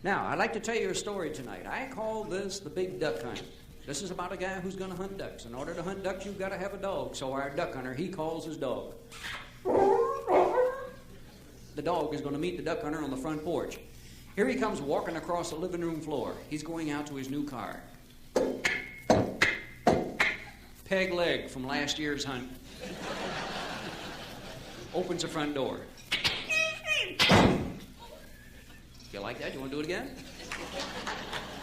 Now, I'd like to tell you a story tonight. I call this the Big Duck Hunt. This is about a guy who's going to hunt ducks. In order to hunt ducks, you've got to have a dog. So our duck hunter, he calls his dog. The dog is going to meet the duck hunter on the front porch. Here he comes walking across the living room floor. He's going out to his new car. Peg leg from last year's hunt. Opens the front door. You like that? You want to do it again?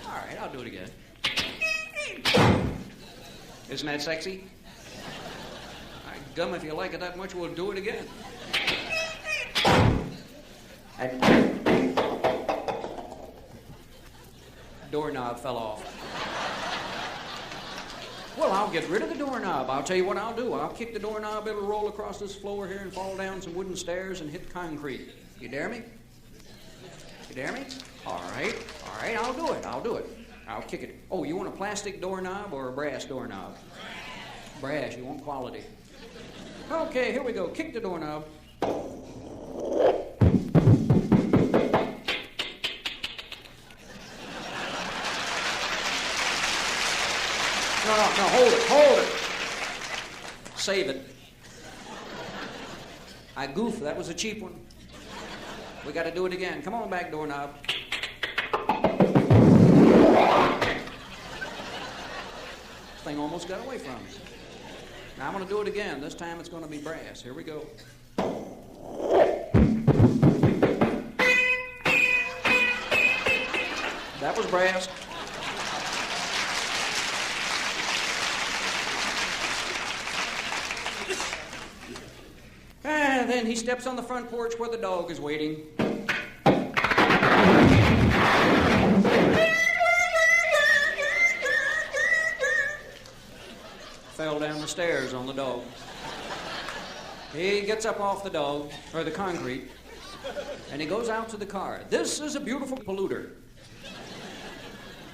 All right, I'll do it again. Isn't that sexy? All right, gum, if you like it that much, we'll do it again. And doorknob fell off. Well, I'll get rid of the doorknob. I'll tell you what I'll do. I'll kick the doorknob. It'll roll across this floor here and fall down some wooden stairs and hit concrete. You dare me? You dare me? All right, I'll do it. I'll kick it. Oh, you want a plastic doorknob or a brass doorknob? Brass, you want quality. Okay, here we go. Kick the doorknob. No, hold it. Save it. I goofed. That was a cheap one. We got to do it again. Come on back, doorknob. This thing almost got away from me. Now I'm going to do it again. This time it's going to be brass. Here we go. That was brass. And then he steps on the front porch where the dog is waiting. Fell down the stairs on the dog. He gets up off the dog, or the concrete, and he goes out to the car. This is a beautiful polluter.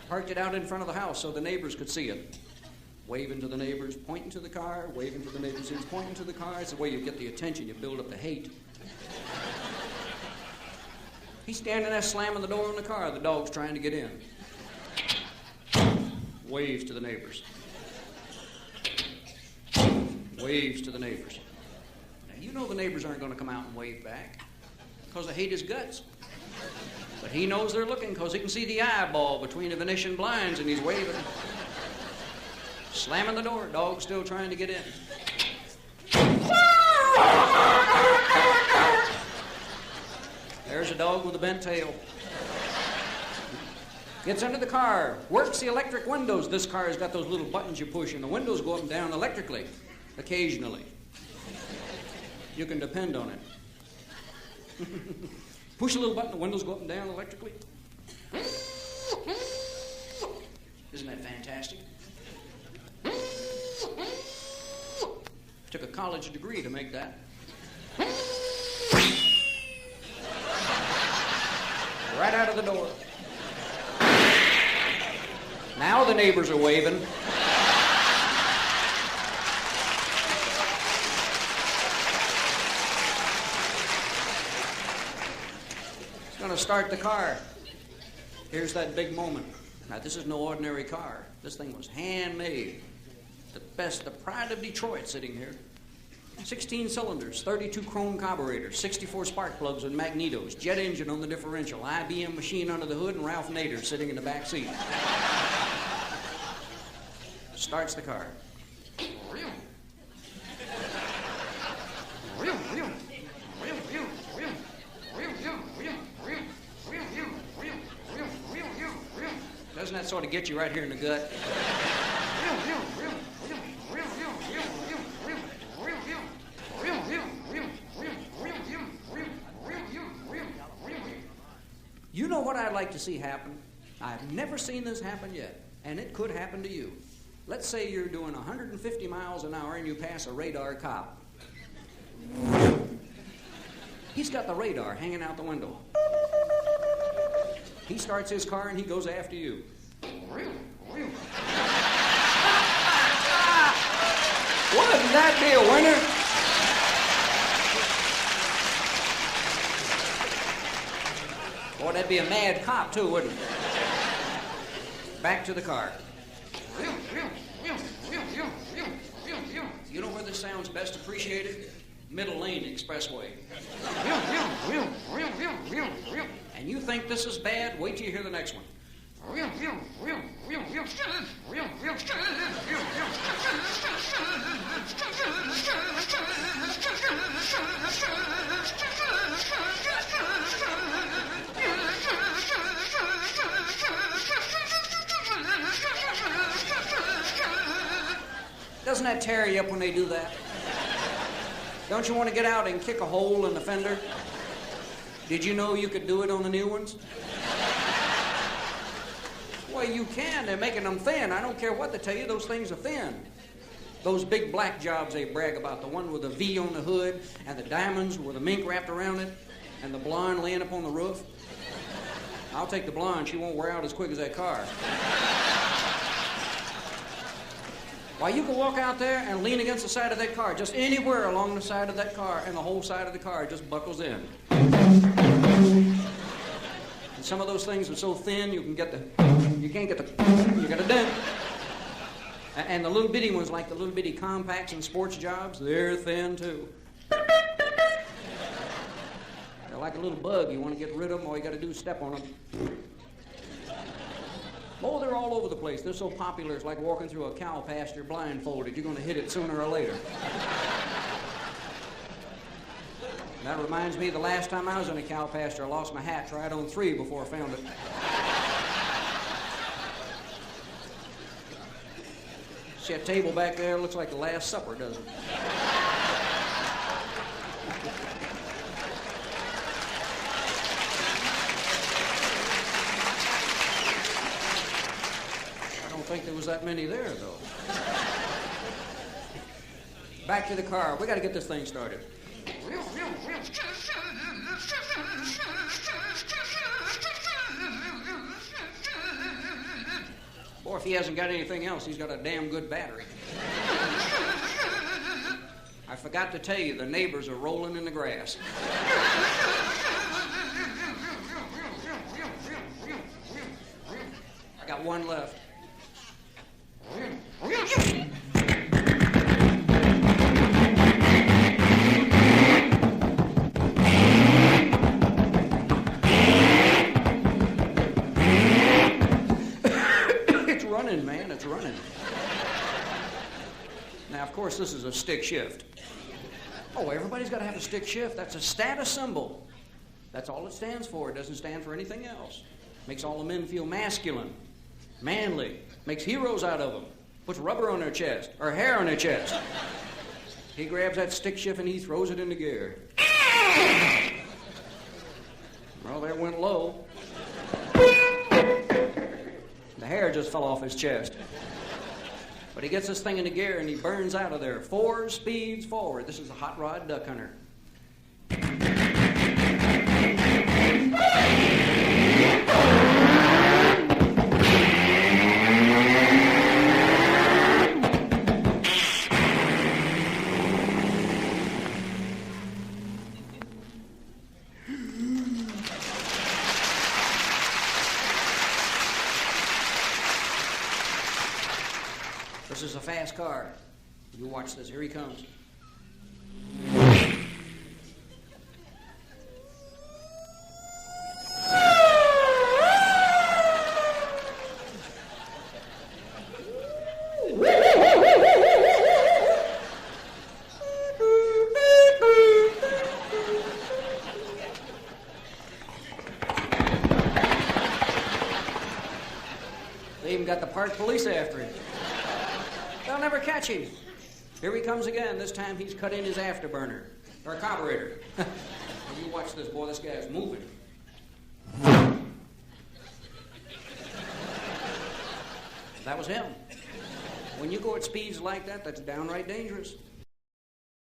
Parked it out in front of the house so the neighbors could see it. Waving to the neighbors, pointing to the car, waving to the neighbors, he's pointing to the car. It's the way you get the attention, you build up the hate. He's standing there slamming the door on the car. The dog's trying to get in. Waves to the neighbors. Waves to the neighbors. Now, you know the neighbors aren't going to come out and wave back because they hate his guts. But he knows they're looking because he can see the eyeball between the Venetian blinds and he's waving. Slamming the door, dog's still trying to get in. There's a dog with a bent tail. Gets under the car, works the electric windows. This car has got those little buttons you push, and the windows go up and down electrically, occasionally. You can depend on it. Push a little button, the windows go up and down electrically. Isn't that fantastic? Took a college degree to make that. Right out of the door. Now the neighbors are waving. He's going to start the car. Here's that big moment. Now, this is no ordinary car. This thing was handmade. The best, the pride of Detroit sitting here. 16 cylinders, 32 chrome carburetors, 64 spark plugs with magnetos, jet engine on the differential, IBM machine under the hood, and Ralph Nader sitting in the back seat. Starts the car. Doesn't that sort of get you right here in the gut? You know what I'd like to see happen? I've never seen this happen yet, and it could happen to you. Let's say you're doing 150 miles an hour and you pass a radar cop. He's got the radar hanging out the window. He starts his car and he goes after you. Wouldn't that be a winner? Boy, that'd be a mad cop, too, wouldn't it? Back to the car. You know where this sounds best appreciated? Middle Lane Expressway. And you think this is bad? Wait till you hear the next one. Doesn't that tear you up when they do that? Don't you want to get out and kick a hole in the fender? Did you know you could do it on the new ones? Well, you can. They're making them thin. I don't care what they tell you. Those things are thin. Those big black jobs they brag about, the one with the V on the hood and the diamonds with the mink wrapped around it and the blonde laying up on the roof. I'll take the blonde. She won't wear out as quick as that car. Why, you can walk out there and lean against the side of that car, just anywhere along the side of that car, and the whole side of the car just buckles in. And some of those things are so thin you can't get the, you got a dent. And the little bitty ones, like the little bitty compacts and sports jobs, they're thin too. They're like a little bug. You want to get rid of them, all you got to do is step on them. Oh, they're all over the place. They're so popular, it's like walking through a cow pasture blindfolded. You're going to hit it sooner or later. That reminds me, the last time I was in a cow pasture, I lost my hat, tried on 3 before I found it. See that table back there? Looks like the Last Supper, doesn't it? I don't think there was that many there, though. Back to the car. We got to get this thing started. Boy, if he hasn't got anything else, he's got a damn good battery. I forgot to tell you, the neighbors are rolling in the grass. I got one left. Man, it's running. Now, of course, this is a stick shift. Oh, everybody's got to have a stick shift. That's a status symbol. That's all it stands for. It doesn't stand for anything else. Makes all the men feel masculine, manly. Makes heroes out of them. Puts rubber on their chest, or hair on their chest. He grabs that stick shift and he throws it into gear. Well, there went low. The hair just fell off his chest. But he gets this thing into gear and he burns out of there. 4 speeds forward. This is a hot rod duck hunter. This is a fast car. You watch this. Here he comes. They even got the park police after him. They'll never catch him. Here he comes again. This time he's cut in his afterburner, or carburetor. You watch this, boy. This guy's moving. That was him. When you go at speeds like that, that's downright dangerous.